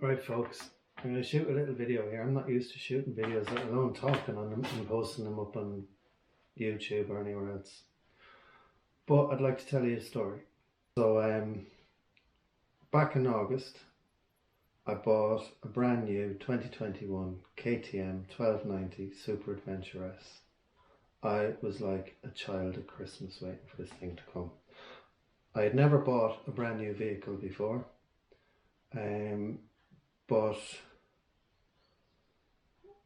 Right folks, I'm going to shoot a little video here. I'm not used to shooting videos, let alone talking on them and posting them up on YouTube or anywhere else. But I'd like to tell you a story. So back in August, I bought a brand new 2021 KTM 1290 Super Adventure S. I was like a child at Christmas waiting for this thing to come. I had never bought a brand new vehicle before. But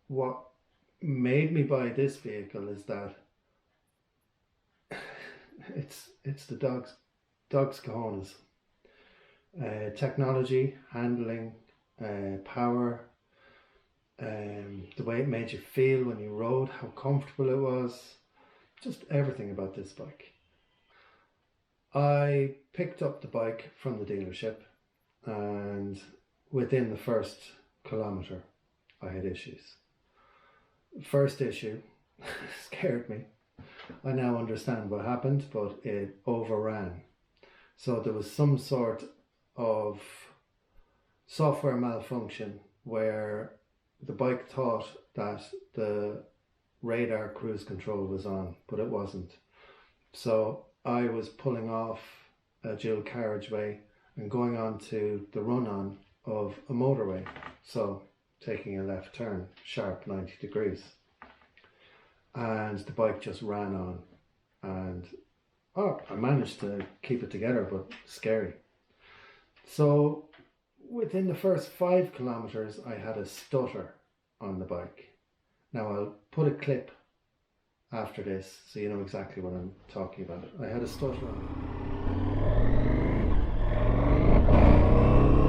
what made me buy this vehicle is that it's the dog's cojones. Technology, handling, power, the way it made you feel when you rode, how comfortable it was, just everything about this bike. I picked up the bike from the dealership, and within the first kilometre I had issues. First issue scared me. I now understand what happened, but it overran. So there was some sort of software malfunction where the bike thought that the radar cruise control was on, but it wasn't. So I was pulling off a dual carriageway and going on to the run-on of a motorway, so taking a left turn, sharp 90 degrees, and the bike just ran on, and I managed to keep it together, but scary. So within the first 5 kilometers I had a stutter on the bike. Now I'll put a clip after this so you know exactly what I'm talking about. I had a stutter on.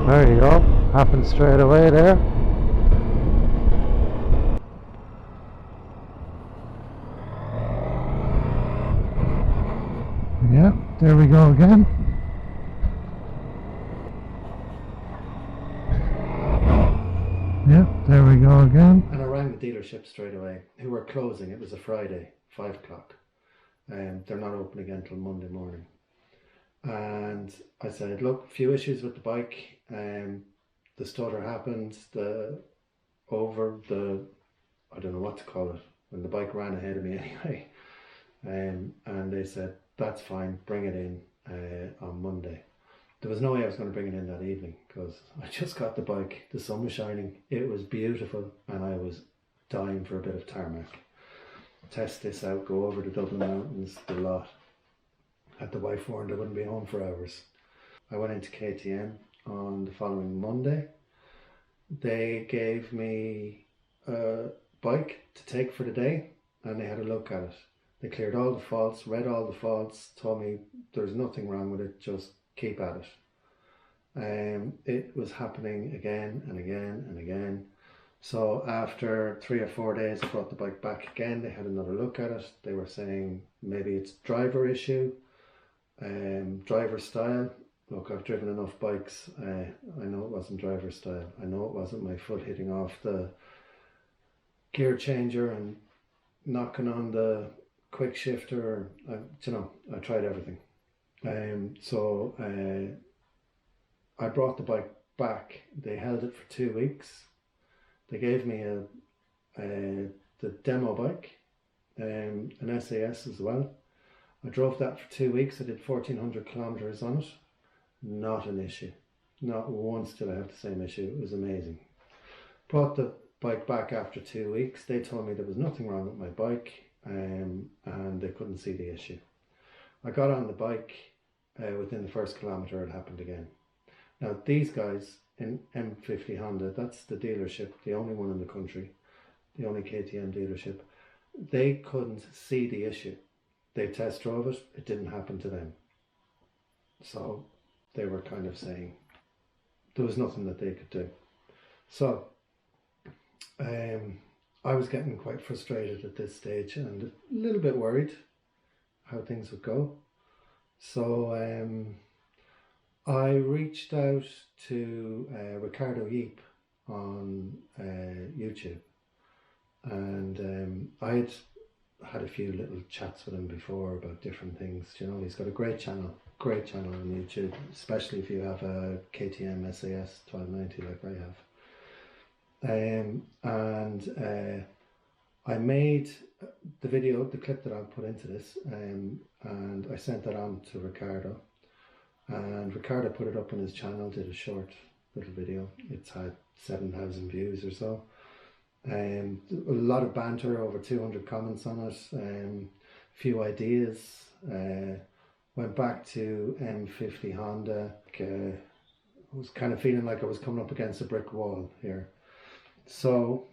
There you go, happened straight away there. Yeah, there we go again. Yeah, there we go again. And I rang the dealership straight away, who were closing. It was a Friday, 5 o'clock. They're not open again till Monday morning. And I said, look, a few issues with the bike. The stutter happened, I don't know what to call it, when the bike ran ahead of me anyway. And they said, that's fine, bring it in on Monday. There was no way I was going to bring it in that evening because I just got the bike, the sun was shining, it was beautiful, and I was dying for a bit of tarmac. Test this out, go over the Dublin Mountains, the lot. Had the wife warned I wouldn't be home for hours. I went into KTM on the following Monday. They gave me a bike to take for the day, and they had a look at it. They cleared all the faults, read all the faults, told me there's nothing wrong with it, just keep at it. It was happening again and again and again. So after 3 or 4 days I brought the bike back again. They had another look at it. They were saying maybe it's driver issue, driver style. Look, I've driven enough bikes. I know it wasn't driver style. I know it wasn't my foot hitting off the gear changer and knocking on the quick shifter. I tried everything. So I brought the bike back. They held it for 2 weeks. They gave me the demo bike, an SAS as well. I drove that for 2 weeks. I did 1,400 kilometers on it. Not an issue. Not once did I have the same issue. It was amazing. Brought the bike back after 2 weeks. They told me there was nothing wrong with my bike, and they couldn't see the issue. I got on the bike. Within the first kilometre it happened again. Now these guys in M50 Honda, that's the dealership, the only one in the country, the only KTM dealership, they couldn't see the issue. They test drove it, it didn't happen to them. So they were kind of saying there was nothing that they could do. So I was getting quite frustrated at this stage and a little bit worried how things would go. So I reached out to Ricardo Yeep on YouTube, and I had a few little chats with him before about different things. You know, he's got a great channel. great channel on YouTube, especially if you have a KTM SAS 1290 like I have. I made the video, the clip that I'll put into this, and I sent that on to Ricardo, and Ricardo put it up on his channel, did a short little video. It's had 7,000 views or so. A lot of banter, over 200 comments on it, a few ideas. Went back to M50 Honda. I was kind of feeling like I was coming up against a brick wall here. So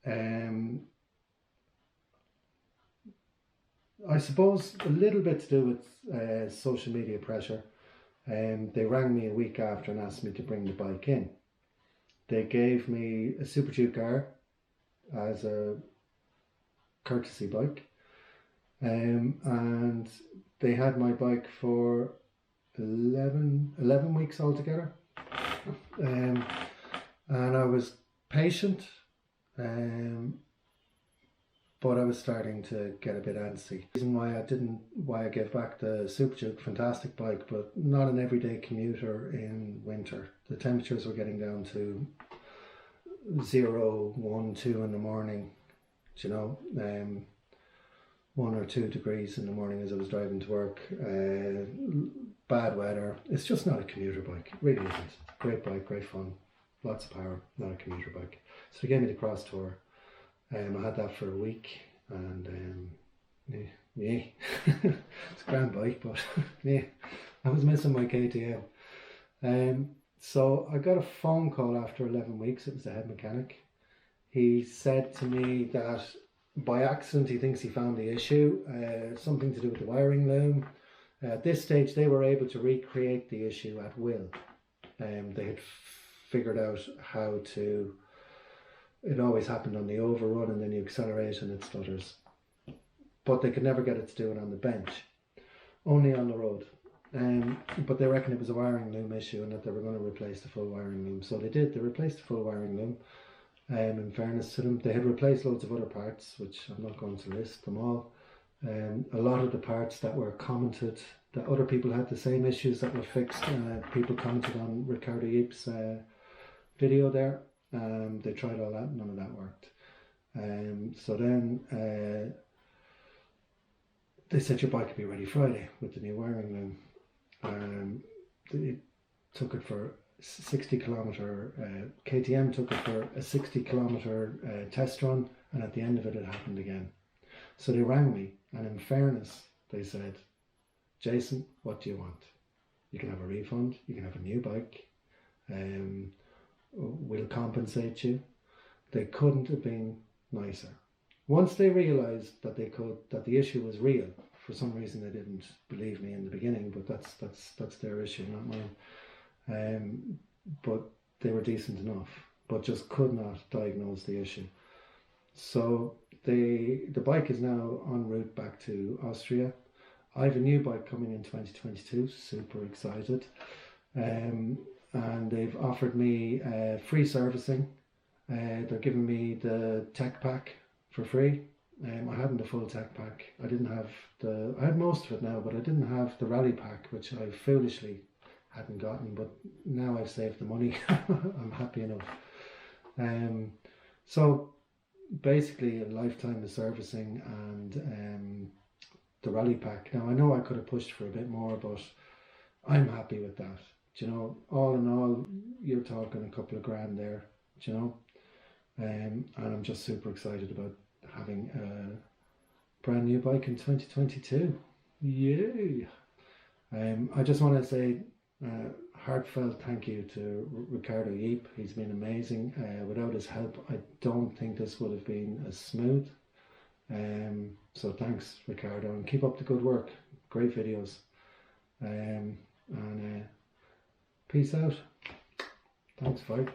I suppose a little bit to do with social media pressure. They rang me a week after and asked me to bring the bike in. They gave me a Super Duke R as a courtesy bike, and they had my bike for 11 weeks altogether, and I was patient, but I was starting to get a bit antsy. The reason why I gave back the Super Duke, fantastic bike, but not an everyday commuter in winter. The temperatures were getting down to 0, 1, 2 in the morning, you know, 1 or 2 degrees in the morning as I was driving to work. Bad weather. It's just not a commuter bike. It really isn't. Great bike, great fun, lots of power, not a commuter bike. So they gave me the Cross Tour. I had that for a week, and yeah, it's a grand bike, but yeah, I was missing my KTM. So I got a phone call after 11 weeks. It was the head mechanic. He said to me that by accident he thinks he found the issue, something to do with the wiring loom. At this stage they were able to recreate the issue at will. They had figured out how to. It always happened on the overrun, and then you accelerate and it stutters. But they could never get it to do it on the bench, only on the road. But they reckon it was a wiring loom issue and that they were going to replace the full wiring loom. So they did, they replaced the full wiring loom. In fairness to them, they had replaced loads of other parts, which I'm not going to list them all. A lot of the parts that were commented, that other people had the same issues that were fixed, people commented on Ricardo Yeep's video there. They tried all that, none of that worked. So then they said your bike could be ready Friday with the new wiring loom. It took it for 60 kilometer, KTM took it for a 60 kilometer test run, and at the end of it, it happened again. So they rang me, and in fairness, they said, Jason, what do you want? You can have a refund, you can have a new bike. We'll compensate you. They couldn't have been nicer. Once they realised that that the issue was real, for some reason they didn't believe me in the beginning, but that's their issue, not mine. But they were decent enough, but just could not diagnose the issue. So the bike is now en route back to Austria. I have a new bike coming in 2022, super excited. And they've offered me free servicing. They're giving me the tech pack for free. I hadn't the full tech pack. I had most of it now, but I didn't have the rally pack, which I foolishly hadn't gotten, but now I've saved the money. I'm happy enough. So basically a lifetime of servicing and the rally pack. Now I know I could have pushed for a bit more, but I'm happy with that. Do you know, all in all, you're talking a couple of grand there, do you know, and I'm just super excited about having a brand new bike in 2022. Yay! I just want to say heartfelt thank you to Ricardo Yeep. He's been amazing. Without his help, I don't think this would have been as smooth. So thanks, Ricardo, and keep up the good work. Great videos. And peace out. Thanks, Fight.